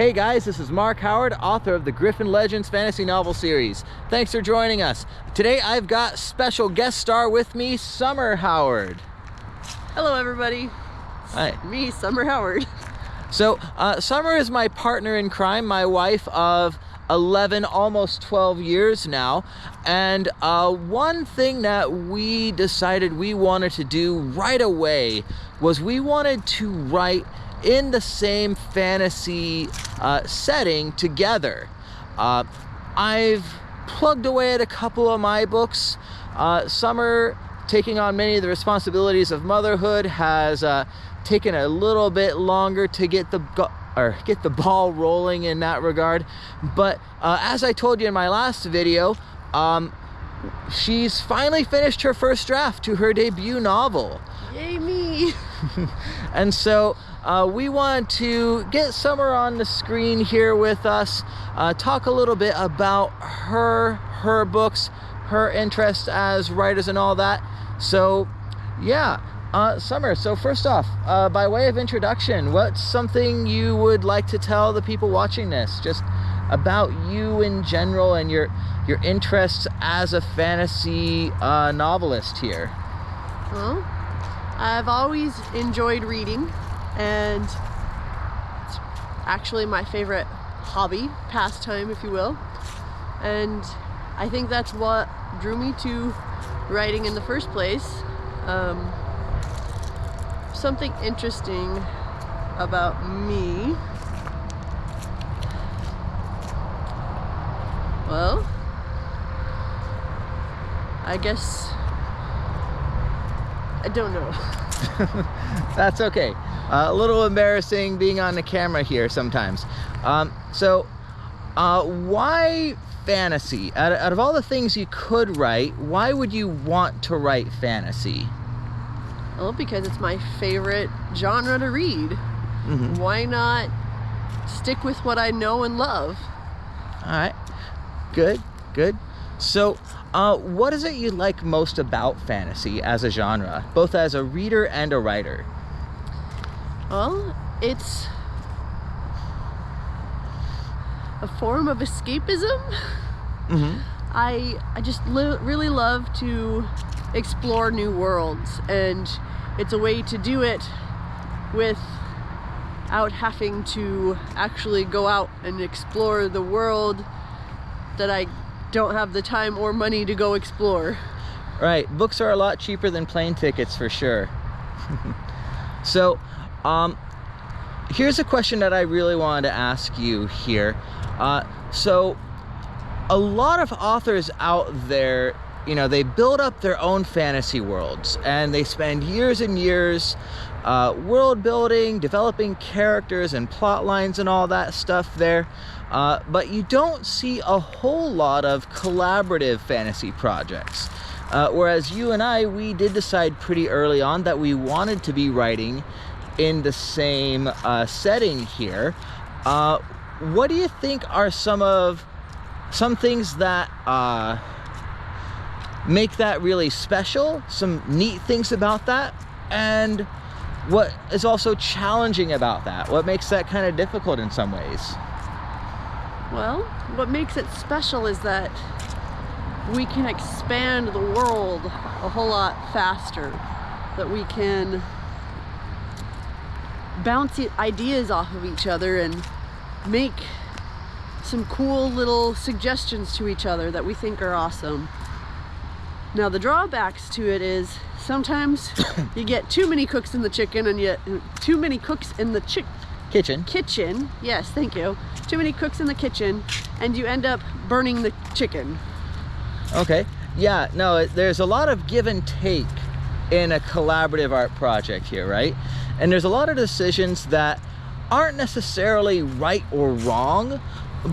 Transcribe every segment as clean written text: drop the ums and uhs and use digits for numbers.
Hey guys, this is Mark Howard, author of the Griffin Legends fantasy novel series. Thanks for joining us. Today I've got special guest star with me, Summer Howard. Hello everybody. Hi. Me, Summer Howard. So, Summer is my partner in crime, my wife of 11, almost 12 years now. And one thing that we decided we wanted to do right away was we wanted to write in the same fantasy setting together. I've plugged away at a couple of my books. Summer, taking on many of the responsibilities of motherhood, has taken a little bit longer to get the ball rolling in that regard. But as I told you in my last video, she's finally finished her first draft to her debut novel. Yay me! And so we want to get Summer on the screen here with us, talk a little bit about her books, her interests as writers and all that. So yeah, Summer, so first off, by way of introduction, what's something you would like to tell the people watching this just about you in general and your interests as a fantasy novelist here? Well, I've always enjoyed reading, and it's actually my favorite hobby, pastime, if you will. And I think that's what drew me to writing in the first place. Something interesting about me. Well, I guess I don't know. That's okay. A little embarrassing being on the camera here sometimes. So why fantasy? Out of all the things you could write, why would you want to write fantasy? Well, because it's my favorite genre to read. Mm-hmm. Why not stick with what I know and love? All right, good. So what is it you like most about fantasy as a genre, both as a reader and a writer? Well, it's a form of escapism. Mm-hmm. I just really love to explore new worlds, and it's a way to do it without having to actually go out and explore the world that I don't have the time or money to go explore. Right, books are a lot cheaper than plane tickets for sure. So here's a question that I really wanted to ask you here. So a lot of authors out there, you know, they build up their own fantasy worlds and they spend years and years world building, developing characters and plot lines and all that stuff there. But you don't see a whole lot of collaborative fantasy projects. Whereas you and I, we did decide pretty early on that we wanted to be writing in the same setting here. What do you think are some things that make that really special, some neat things about that, and what is also challenging about that? What makes that kind of difficult in some ways? Well, what makes it special is that we can expand the world a whole lot faster, that we can bounce ideas off of each other and make some cool little suggestions to each other that we think are awesome. Now, the drawbacks to it is sometimes you get too many cooks in the chicken, and yet too many cooks in the kitchen. Yes, thank you. Too many cooks in the kitchen, and you end up burning the chicken. Okay. Yeah, no, there's a lot of give and take in a collaborative art project here, right? And there's a lot of decisions that aren't necessarily right or wrong,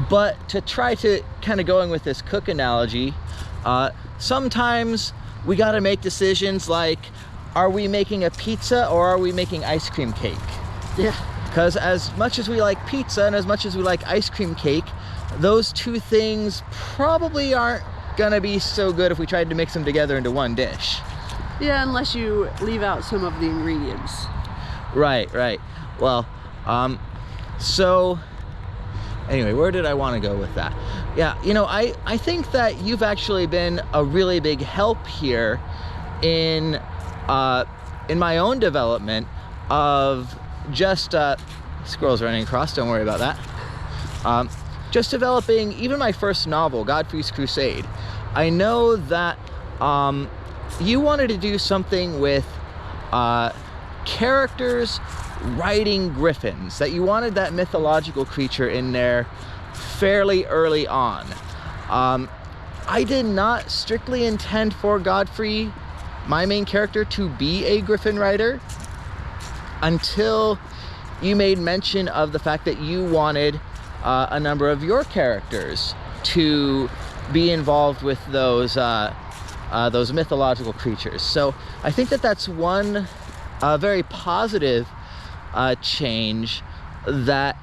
but to try to kind of going with this cook analogy, sometimes we got to make decisions like, are we making a pizza or are we making ice cream cake? Yeah. Because as much as we like pizza and as much as we like ice cream cake, those two things probably aren't gonna be so good if we tried to mix them together into one dish. Yeah, unless you leave out some of the ingredients. Right. Well, so Anyway, where did I want to go with that? Yeah, you know, I think that you've actually been a really big help here in my own development of just squirrels running across, don't worry about that. Just developing even my first novel, Godfrey's Crusade. I know that you wanted to do something with characters riding griffins, that you wanted that mythological creature in there fairly early on. I did not strictly intend for Godfrey, my main character, to be a griffin rider until you made mention of the fact that you wanted a number of your characters to be involved with those mythological creatures. So I think that that's one very positive change that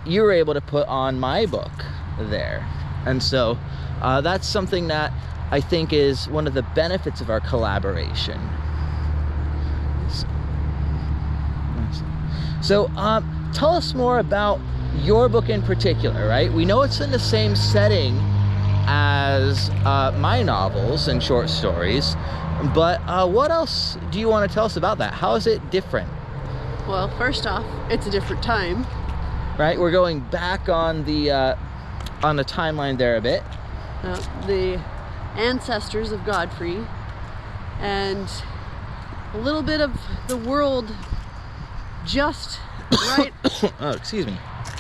you were able to put on my book there. And so that's something that I think is one of the benefits of our collaboration. So tell us more about your book in particular, right? We know it's in the same setting as my novels and short stories, but what else do you want to tell us about that? How is it different? Well, first off, it's a different time. Right, we're going back on the timeline there a bit. The ancestors of Godfrey, and a little bit of the world just right oh, excuse me.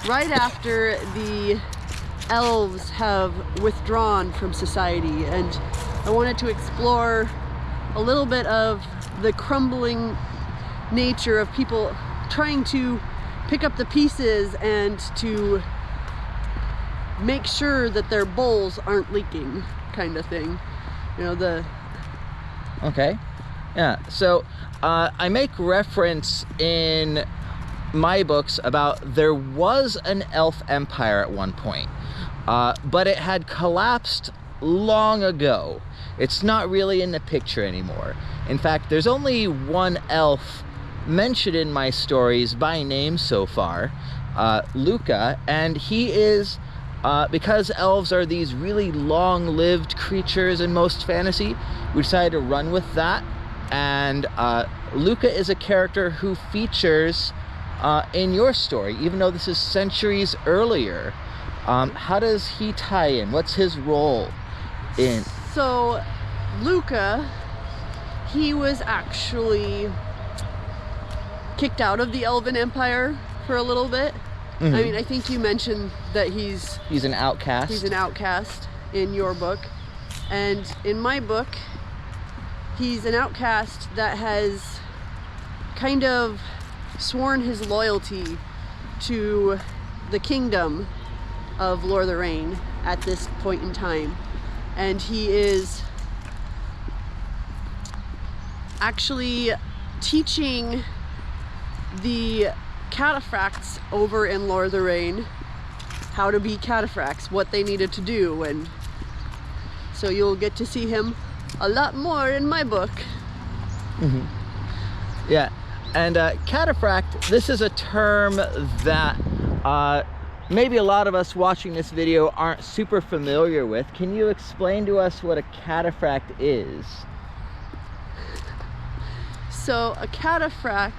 Right after the elves have withdrawn from society, and I wanted to explore a little bit of the crumbling nature of people trying to pick up the pieces and to make sure that their bowls aren't leaking, kind of thing. You know, Okay. Yeah, so I make reference in my books about there was an elf empire at one point, but it had collapsed long ago. It's not really in the picture anymore. In fact, there's only one elf mentioned in my stories by name so far, Luca, and he is, because elves are these really long-lived creatures in most fantasy, we decided to run with that, and Luca is a character who features in your story, even though this is centuries earlier. How does he tie in? What's his role in? So, Luca, he was actually kicked out of the Elven Empire for a little bit. Mm-hmm. I mean, I think you mentioned that he's an outcast. He's an outcast in your book. And in my book, he's an outcast that has kind of sworn his loyalty to the kingdom of Lorthareign at this point in time. And he is actually teaching the Cataphracts over in Lorthareign how to be Cataphracts, what they needed to do, and so you'll get to see him a lot more in my book. Mm-hmm. Yeah, and Cataphract, this is a term that maybe a lot of us watching this video aren't super familiar with. Can you explain to us what a Cataphract is? So a Cataphract,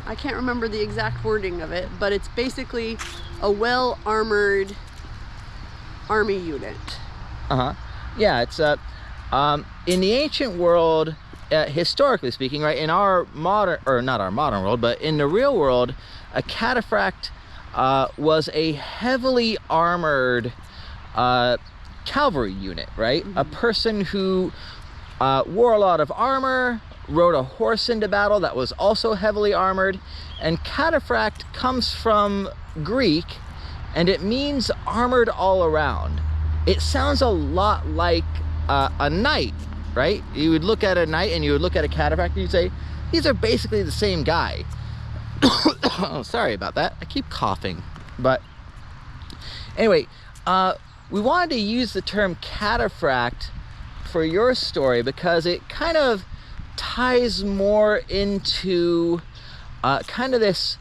I can't remember the exact wording of it, but it's basically a well-armored army unit. Yeah, it's in the ancient world, historically speaking, right, in our modern, or not our modern world, but in the real world, a Cataphract was a heavily armored cavalry unit, right? Mm-hmm. A person who wore a lot of armor, rode a horse into battle that was also heavily armored, and Cataphract comes from Greek, and it means armored all around. It sounds a lot like a knight, right? You would look at a knight and you would look at a Cataphract and you'd say, these are basically the same guy. Oh, sorry about that. I keep coughing. But anyway, we wanted to use the term Cataphract for your story because it kind of ties more into kind of this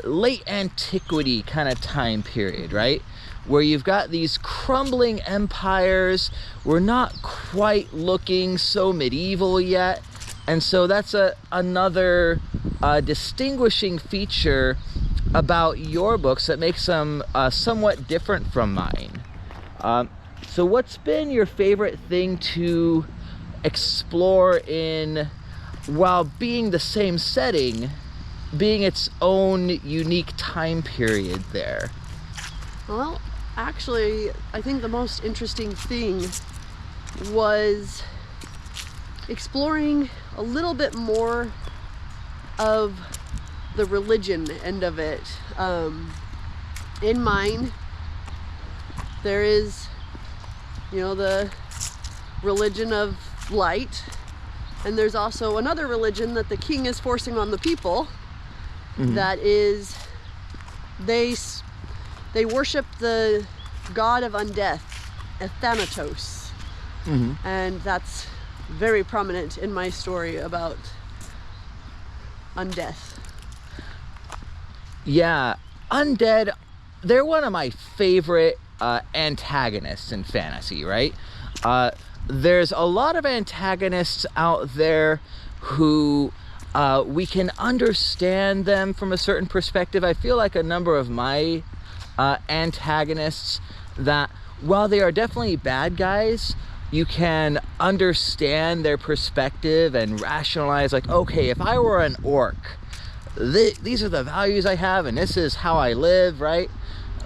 late antiquity kind of time period, right? Where you've got these crumbling empires. We're not quite looking so medieval yet. And so that's another distinguishing feature about your books that makes them somewhat different from mine. So what's been your favorite thing to explore in, while being the same setting, being its own unique time period there? Well, actually, I think the most interesting thing was exploring a little bit more of the religion end of it. In mine, there is, you know, the religion of light, and there's also another religion that the king is forcing on the people. That is, they worship the god of undeath, Thanatos. And that's very prominent in my story about undeath. Yeah, undead, they're one of my favorite antagonists in fantasy, right? There's a lot of antagonists out there who we can understand them from a certain perspective. I feel like a number of my antagonists, that while they are definitely bad guys, you can understand their perspective and rationalize, like, okay, if I were an orc, these are the values I have and this is how I live, right?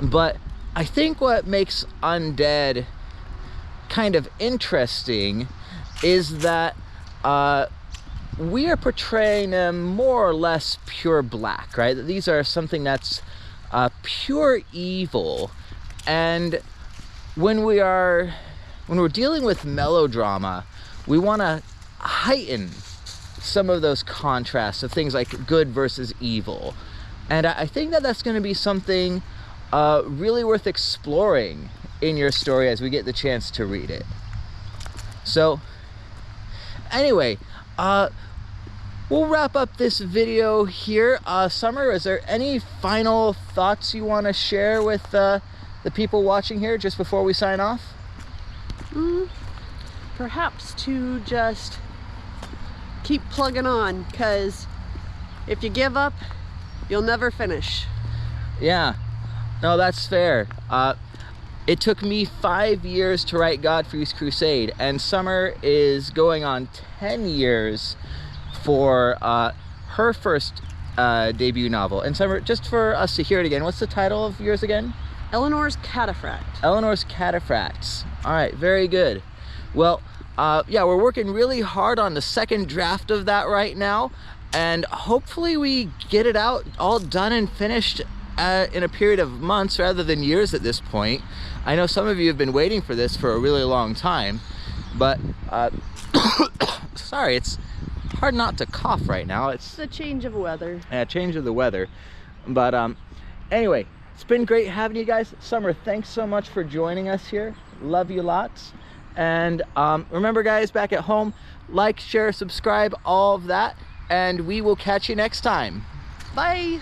But I think what makes undead kind of interesting is that we are portraying them more or less pure black, right? These are something that's pure evil. And when we're dealing with melodrama, we want to heighten some of those contrasts of things like good versus evil. And I think that that's going to be something really worth exploring in your story as we get the chance to read it. So anyway, we'll wrap up this video here. Summer, is there any final thoughts you want to share with the people watching here just before we sign off? Perhaps to just keep plugging on, because if you give up, you'll never finish. Yeah, no, that's fair. It took me 5 years to write Godfrey's Crusade, and Summer is going on 10 years for her first debut novel. And Summer, just for us to hear it again, what's the title of yours again? Elinor's Cataphract. Elinor's Cataphracts. All right, very good. Well, yeah, we're working really hard on the second draft of that right now, and hopefully we get it out all done and finished in a period of months rather than years at this point. I know some of you have been waiting for this for a really long time, but sorry, it's hard not to cough right now. It's the change of weather. Yeah, change of the weather. But anyway, it's been great having you guys. Summer, thanks so much for joining us here. Love you lots. And remember, guys, back at home, like, share, subscribe, all of that, and we will catch you next time. Bye.